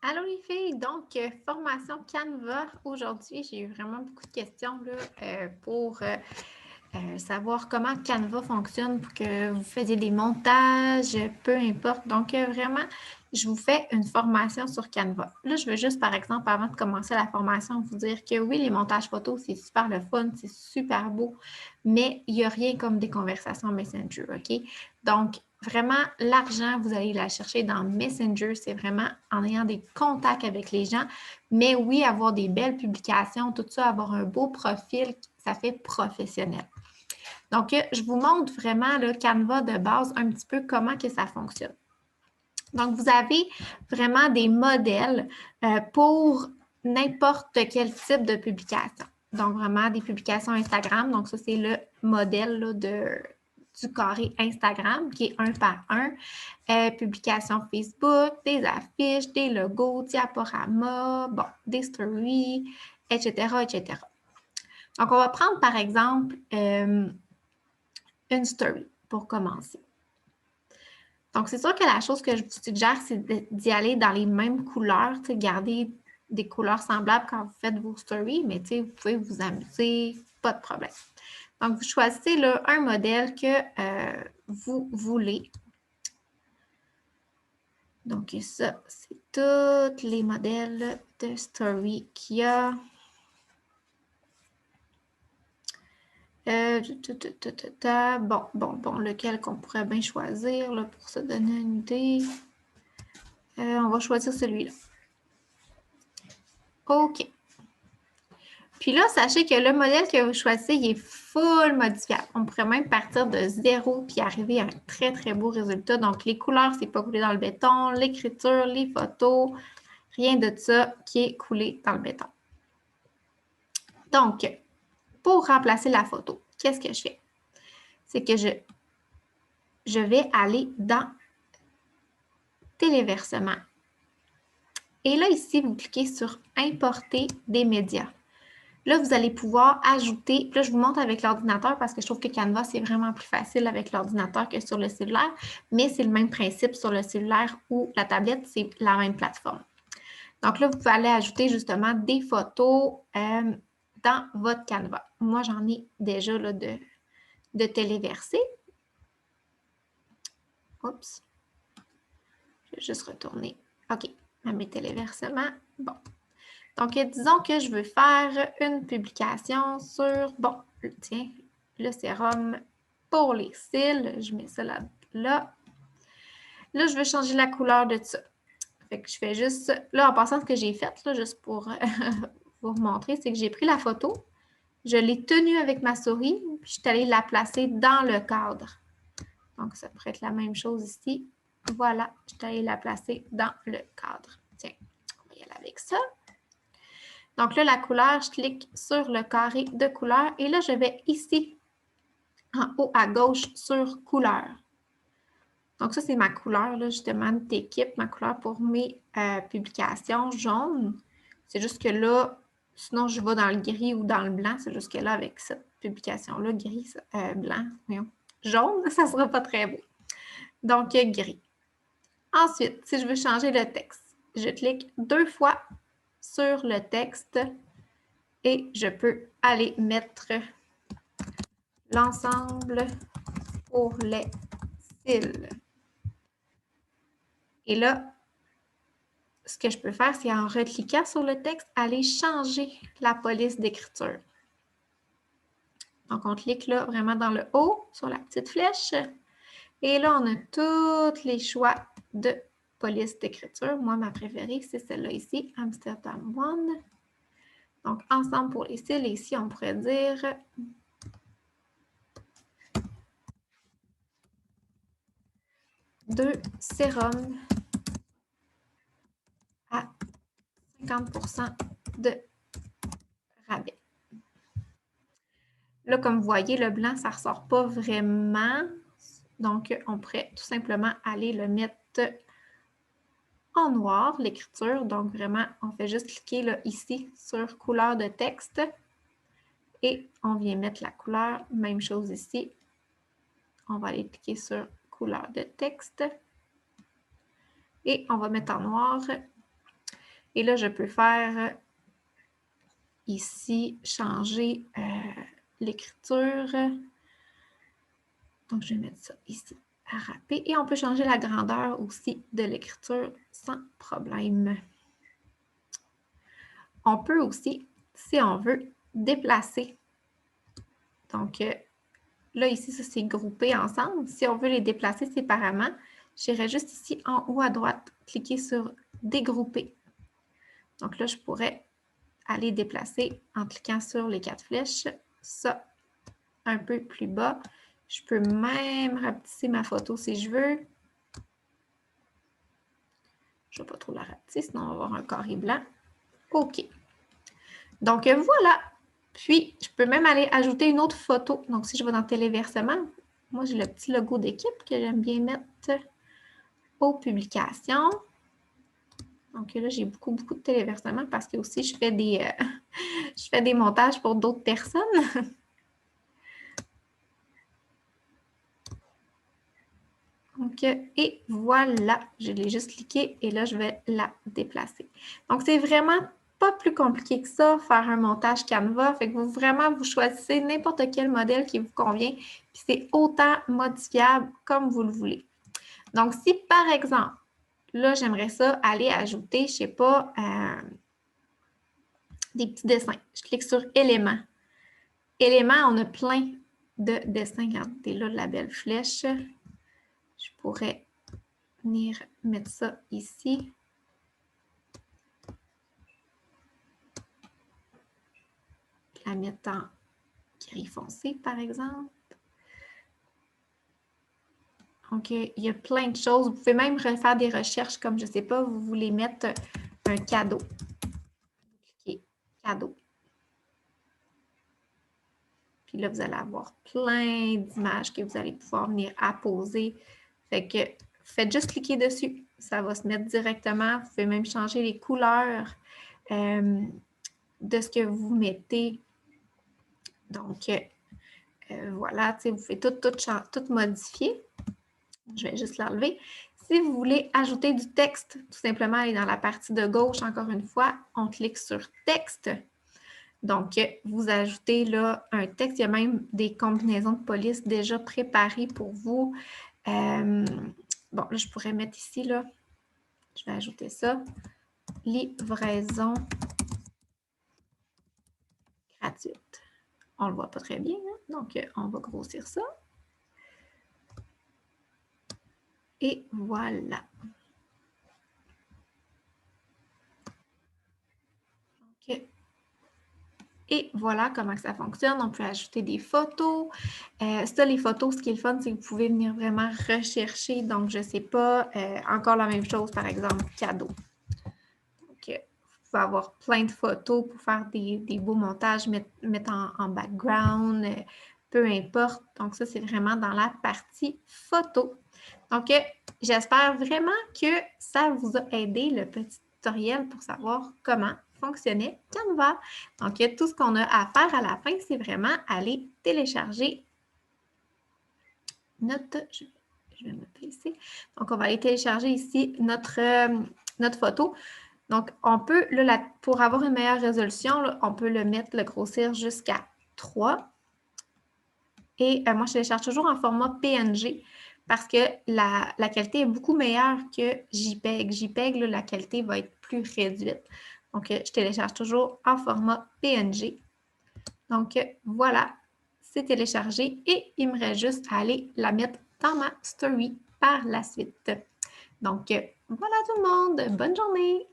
Allô les filles, donc formation Canva. Aujourd'hui, j'ai eu vraiment beaucoup de questions là, pour savoir comment Canva fonctionne pour que vous faisiez des montages, peu importe. Donc vraiment, je vous fais une formation sur Canva. Là, je veux juste, par exemple, avant de commencer la formation, vous dire que oui, les montages photos, c'est super le fun, c'est super beau, mais il n'y a rien comme des conversations Messenger, OK? Donc, vraiment, l'argent, vous allez la chercher dans Messenger. C'est vraiment en ayant des contacts avec les gens. Mais oui, avoir des belles publications, tout ça, avoir un beau profil, ça fait professionnel. Donc, je vous montre vraiment le Canva de base, un petit peu comment que ça fonctionne. Donc, vous avez vraiment des modèles pour n'importe quel type de publication. Donc, vraiment des publications Instagram. Donc, ça, c'est le modèle là, du carré Instagram qui est un par un. Publications Facebook, des affiches, des logos, diaporamas, bon, des stories, etc., etc. Donc, on va prendre par exemple une story pour commencer. Donc, c'est sûr que la chose que je vous suggère, c'est d'y aller dans les mêmes couleurs, tu sais, garder des couleurs semblables quand vous faites vos stories, mais tu sais, vous pouvez vous amuser, pas de problème. Donc, vous choisissez là, un modèle que vous voulez. Donc, ça, c'est tous les modèles de story qu'il y a. Bon, lequel qu'on pourrait bien choisir là, pour se donner une idée. On va choisir celui-là. OK. Puis là, sachez que le modèle que vous choisissez, il est full modifiable. On pourrait même partir de zéro puis arriver à un très, très beau résultat. Donc, les couleurs, c'est pas coulé dans le béton. L'écriture, les photos, rien de ça qui est coulé dans le béton. Donc, pour remplacer la photo, qu'est-ce que je fais? C'est que je vais aller dans Téléversement. Et là, ici, vous cliquez sur Importer des médias. Là, vous allez pouvoir ajouter, là, je vous montre avec l'ordinateur parce que je trouve que Canva, c'est vraiment plus facile avec l'ordinateur que sur le cellulaire, mais c'est le même principe sur le cellulaire ou la tablette, c'est la même plateforme. Donc là, vous pouvez aller ajouter justement des photos dans votre Canva. Moi, j'en ai déjà là, de téléversé. Oups. Je vais juste retourner. OK, à mes téléversements. Bon. Donc, disons que je veux faire une publication sur, bon, tiens, le sérum pour les cils. Je mets ça là. Là, je veux changer la couleur de ça. Fait que je fais juste, là, en passant, ce que j'ai fait, là, juste pour vous montrer, c'est que j'ai pris la photo, je l'ai tenue avec ma souris, puis je suis allée la placer dans le cadre. Donc, ça pourrait être la même chose ici. Voilà, je suis allée la placer dans le cadre. Tiens, on va y aller avec ça. Donc là, la couleur, je clique sur le carré de couleur et là, je vais ici, en haut à gauche, sur couleur. Donc ça, c'est ma couleur, là, justement, d'équipe, ma couleur pour mes publications jaune. C'est juste que là, sinon, je vais dans le gris ou dans le blanc. C'est juste que là, avec cette publication-là, gris, blanc, voyons, jaune, ça ne sera pas très beau. Donc, gris. Ensuite, si je veux changer le texte, je clique 2 fois sur le texte et je peux aller mettre l'ensemble pour les cils. Et là, ce que je peux faire, c'est en recliquant sur le texte, aller changer la police d'écriture. Donc, on clique là vraiment dans le haut, sur la petite flèche. Et là, on a tous les choix de police d'écriture. Moi, ma préférée, c'est celle-là ici, Amsterdam One. Donc, ensemble pour les cils. Et ici, on pourrait dire deux sérums à 50% de rabais. Là, comme vous voyez, le blanc, ça ne ressort pas vraiment. Donc, on pourrait tout simplement aller le mettre en noir, l'écriture. Donc, vraiment, on fait juste cliquer là, ici sur couleur de texte. Et on vient mettre la couleur. Même chose ici. On va aller cliquer sur couleur de texte. Et on va mettre en noir. Et là, je peux faire ici, changer l'écriture. Donc, je vais mettre ça ici à râper. Et on peut changer la grandeur aussi de l'écriture sans problème. On peut aussi, si on veut, déplacer. Donc, là, ici, ça, c'est groupé ensemble. Si on veut les déplacer séparément, j'irai juste ici en haut à droite, cliquer sur « Dégrouper ». Donc là, je pourrais aller déplacer en cliquant sur les 4 flèches. Ça, un peu plus bas. Je peux même rapetisser ma photo si je veux. Je ne vais pas trop la rapetisser, sinon on va avoir un carré blanc. OK. Donc, voilà. Puis, je peux même aller ajouter une autre photo. Donc, si je vais dans téléversement, moi, j'ai le petit logo d'équipe que j'aime bien mettre aux publications. Donc, là, j'ai beaucoup de téléversements parce que aussi, je fais des montages pour d'autres personnes. Donc, et voilà, je l'ai juste cliqué et là, je vais la déplacer. Donc, c'est vraiment pas plus compliqué que ça, faire un montage Canva. Fait que vous choisissez n'importe quel modèle qui vous convient, puis c'est autant modifiable comme vous le voulez. Donc, si par exemple, là, j'aimerais ça aller ajouter, je sais pas, des petits dessins. Je clique sur éléments. Éléments, on a plein de dessins. Regardez là, la belle flèche. Je pourrais venir mettre ça ici. La mettre en gris foncé, par exemple. Donc, il y a plein de choses. Vous pouvez même refaire des recherches comme, je ne sais pas, vous voulez mettre un cadeau. Cliquez cadeau. Puis là, vous allez avoir plein d'images que vous allez pouvoir venir apposer. Fait que faites juste cliquer dessus. Ça va se mettre directement. Vous pouvez même changer les couleurs de ce que vous mettez. Donc, voilà, vous pouvez tout modifier. Je vais juste l'enlever. Si vous voulez ajouter du texte, tout simplement, aller dans la partie de gauche, encore une fois, on clique sur « Texte ». Donc, vous ajoutez là un texte. Il y a même des combinaisons de police déjà préparées pour vous. Bon, là, je pourrais mettre ici, là, je vais ajouter ça. Livraison gratuite. On ne le voit pas très bien, hein? Donc, on va grossir ça. Et voilà. OK. Et voilà comment ça fonctionne. On peut ajouter des photos. Ça, les photos, ce qui est le fun, c'est que vous pouvez venir vraiment rechercher. Donc, je ne sais pas, encore la même chose, par exemple, cadeau. Donc, vous pouvez avoir plein de photos pour faire des beaux montages, mettre en background, peu importe. Donc, ça, c'est vraiment dans la partie photo. Donc, j'espère vraiment que ça vous a aidé, le petit tutoriel pour savoir comment fonctionnait Canva. Donc, tout ce qu'on a à faire à la fin, c'est vraiment aller télécharger notre... Je vais mettre ici. Donc, on va aller télécharger ici notre photo. Donc, on peut, là, pour avoir une meilleure résolution, là, on peut le grossir jusqu'à 3. Et moi, je télécharge toujours en format PNG parce que la qualité est beaucoup meilleure que JPEG. JPEG, là, la qualité va être plus réduite. Donc, je télécharge toujours en format PNG. Donc, voilà, c'est téléchargé et il me reste juste à aller la mettre dans ma story par la suite. Donc, voilà tout le monde. Bonne journée!